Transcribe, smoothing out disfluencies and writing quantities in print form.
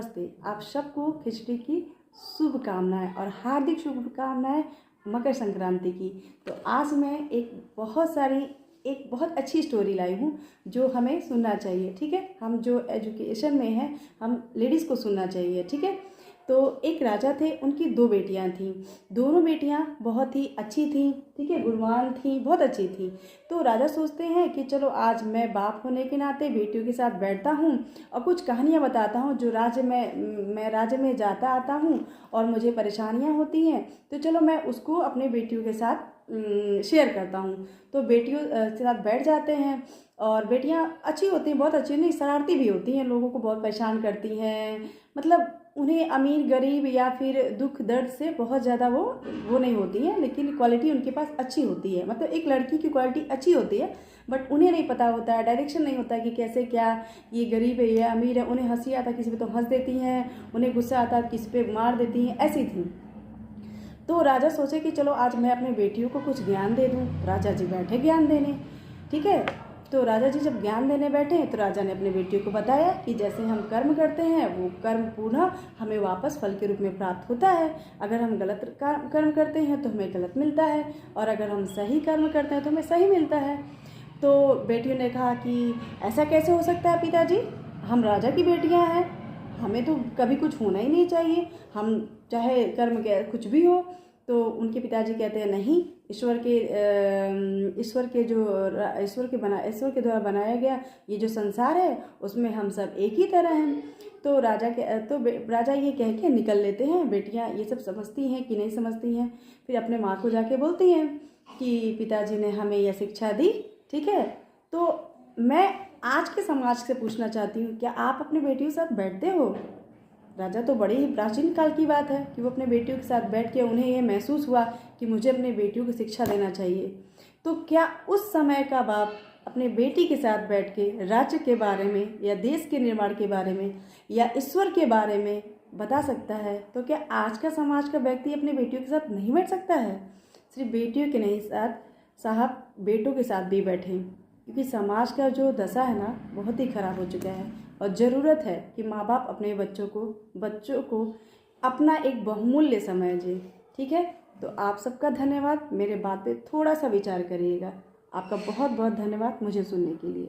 नमस्ते। आप सबको खिचड़ी की शुभकामनाएं और हार्दिक शुभकामनाएं मकर संक्रांति की। तो आज मैं एक बहुत अच्छी स्टोरी लाई हूँ जो हमें सुनना चाहिए। ठीक है, हम जो एजुकेशन में हैं, हम लेडीज़ को सुनना चाहिए। ठीक है, तो एक राजा थे, उनकी दो बेटियां थीं। दोनों बेटियां बहुत ही अच्छी थीं। ठीक है, गुणवान थीं, बहुत अच्छी थीं। तो राजा सोचते हैं कि चलो आज मैं बाप होने के नाते बेटियों के साथ बैठता हूँ और कुछ कहानियाँ बताता हूँ जो मैं राज्य में जाता आता हूँ और मुझे परेशानियाँ होती हैं, तो चलो मैं उसको अपने बेटियों के साथ शेयर करता हूँ। तो बेटियों के साथ बैठ जाते हैं और बेटियाँ अच्छी होती हैं, बहुत अच्छी नहीं, शरारती भी होती हैं, लोगों को बहुत परेशान करती हैं। मतलब उन्हें अमीर गरीब या फिर दुख दर्द से बहुत ज़्यादा वो नहीं होती हैं, लेकिन क्वालिटी उनके पास अच्छी होती है। मतलब एक लड़की की क्वालिटी अच्छी होती है, बट उन्हें नहीं पता होता है, डायरेक्शन नहीं होता है कि कैसे क्या ये गरीब है या अमीर है। उन्हें हंसी आता किसी पे तो हंस देती हैं, उन्हें गुस्सा आता किसी पे मार देती हैं, ऐसी थी। तो राजा सोचे कि चलो आज मैं अपने बेटियों को कुछ ज्ञान दे दूँ। राजा जी बैठे ज्ञान देने। ठीक है, तो राजा जी जब ज्ञान देने बैठे तो राजा ने अपने बेटियों को बताया कि जैसे हम कर्म करते हैं वो कर्म पुनः हमें वापस फल के रूप में प्राप्त होता है। अगर हम गलत कर्म करते हैं तो हमें गलत मिलता है, और अगर हम सही कर्म करते हैं तो हमें सही मिलता है। तो बेटियों ने कहा कि ऐसा कैसे हो सकता है पिताजी, हम राजा की बेटियां हैं, हमें तो कभी कुछ होना ही नहीं चाहिए, हम चाहे कर्म के कुछ भी हो। तो उनके पिताजी कहते हैं नहीं, ईश्वर के द्वारा बनाया गया ये जो संसार है उसमें हम सब एक ही तरह हैं। तो राजा ये कह के निकल लेते हैं। बेटियां ये सब समझती हैं कि नहीं समझती हैं, फिर अपने माँ को जाके बोलती हैं कि पिताजी ने हमें यह शिक्षा दी। ठीक है, तो मैं आज के समाज से पूछना चाहती हूँ, क्या आप अपनी बेटियों के साथ बैठते हो? राजा तो बड़े ही प्राचीन काल की बात है कि वो अपने बेटियों के साथ बैठ के उन्हें ये महसूस हुआ कि मुझे अपने बेटियों को शिक्षा देना चाहिए। तो क्या उस समय का बाप अपने बेटी के साथ बैठ के राज्य के बारे में या देश के निर्माण के बारे में या ईश्वर के बारे में बता सकता है, तो क्या आज का समाज का व्यक्ति अपनी बेटियों के साथ नहीं बैठ सकता है? सिर्फ बेटियों के नहीं साहब, बेटों के साथ भी बैठें, क्योंकि समाज का जो दशा है ना बहुत ही ख़राब हो चुका है। और ज़रूरत है कि माँ बाप अपने बच्चों को अपना एक बहुमूल्य समय दें। ठीक है, तो आप सबका धन्यवाद। मेरे बात पे थोड़ा सा विचार करिएगा। आपका बहुत बहुत धन्यवाद मुझे सुनने के लिए।